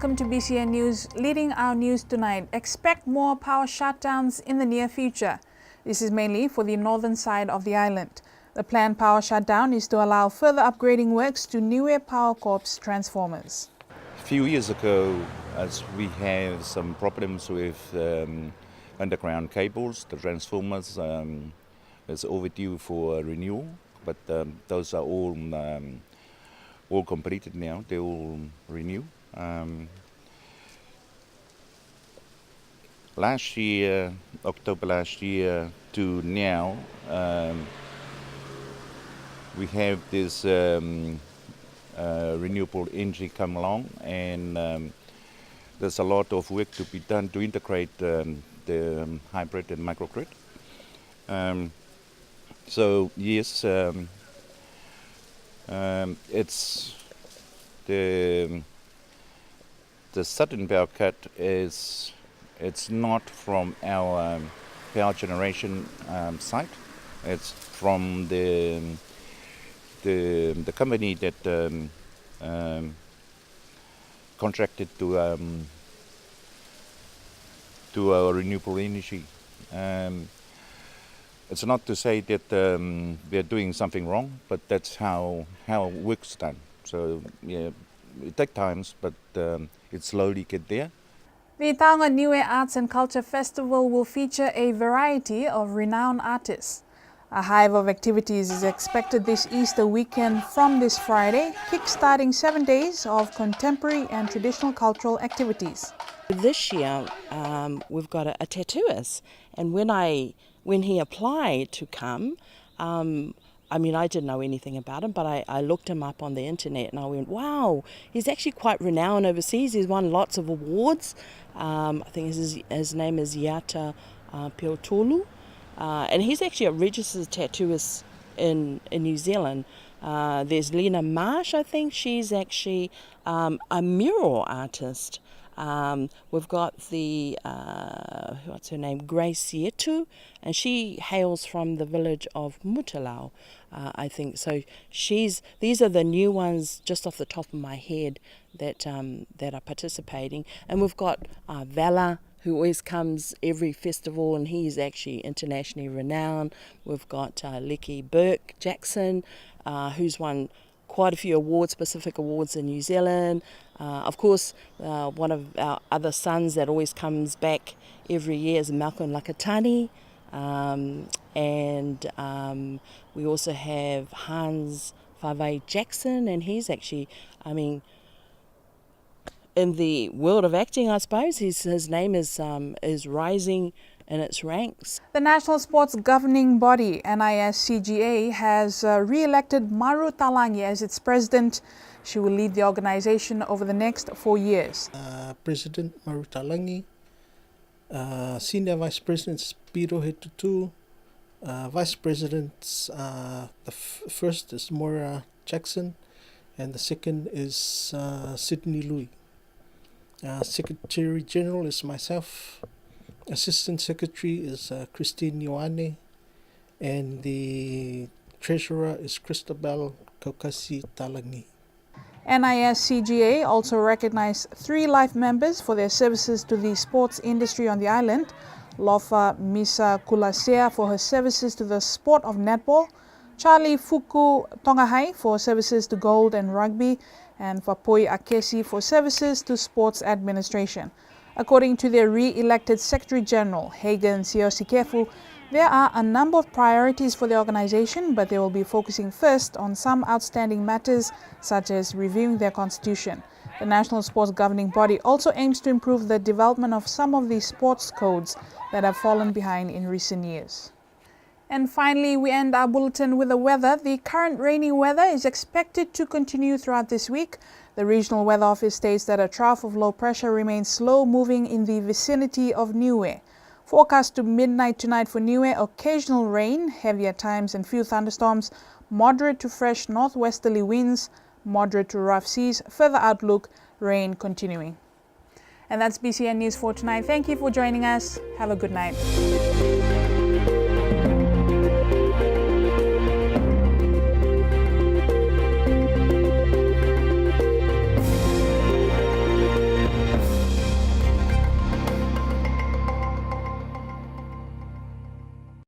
welcome to BCN News. Leading our news tonight, expect more power shutdowns in the near future. This is mainly for the northern side of the island. The planned power shutdown is to allow further upgrading works to Niue Power Corp's transformers. A few years ago, as we have some problems with underground cables, the transformers is overdue for renewal, but those are all completed now. They all renew. Last year, October last year to now, we have this renewable energy come along, and there's a lot of work to be done to integrate the hybrid and microgrid. So yes, it's the sudden power cut is it's not from our power generation site. It's from the company that contracted to our renewable energy. It's not to say that they're doing something wrong, but that's how work's done. So yeah, it takes time, but it slowly get there. The Taonga Niue Arts and Culture Festival will feature a variety of renowned artists. A hive of activities is expected this Easter weekend from this Friday, kick-starting 7 days of contemporary and traditional cultural activities. This year we've got a tattooist, and when he applied to come, I didn't know anything about him, but I looked him up on the internet and I went, wow, he's actually quite renowned overseas. He's won lots of awards. I think his name is Yata Piotolu. And he's actually a registered tattooist in New Zealand. There's Lena Marsh, I think. She's actually a mural artist. We've got the, what's her name, Grace Yetu, and she hails from the village of Mutalau, I think. So these are the new ones just off the top of my head that are participating. And we've got Vala, who always comes every festival, and he's actually internationally renowned. We've got Lecky Burke Jackson, who's won quite a few awards, specific awards in New Zealand. Of course, one of our other sons that always comes back every year is Malcolm Lakatani. And we also have Hans Favai Jackson, and he's actually, in the world of acting, I suppose, his name is rising in its ranks. The National Sports Governing Body, NISCGA, has re-elected Maru Talangi as its president. She will lead the organization over the next 4 years. President Maru Talangi, Senior Vice President Piro Hetutu, Vice Presidents, the first is Maura Jackson, and the second is Sydney Louis. Secretary General is myself. Assistant Secretary is Christine Ioane, and the Treasurer is Christabel Kaukasi Talangi. NISCGA also recognized 3 life members for their services to the sports industry on the island. Lofa Misa Kulasea for her services to the sport of netball, Charlie Fuku Tongahai for services to gold and rugby, and Fapoi Akesi for services to sports administration. According to their re-elected Secretary General, Hagan Siosikefu, there are a number of priorities for the organization, but they will be focusing first on some outstanding matters, such as reviewing their constitution. The National Sports Governing Body also aims to improve the development of some of the sports codes that have fallen behind in recent years. And finally, we end our bulletin with the weather. The current rainy weather is expected to continue throughout this week. The Regional Weather Office states that a trough of low pressure remains slow moving in the vicinity of Niue. Forecast to midnight tonight for Niue, occasional rain, heavy at times and few thunderstorms, moderate to fresh northwesterly winds, moderate to rough seas. Further outlook, rain continuing. And that's BCN News for tonight. Thank you for joining us. Have a good night.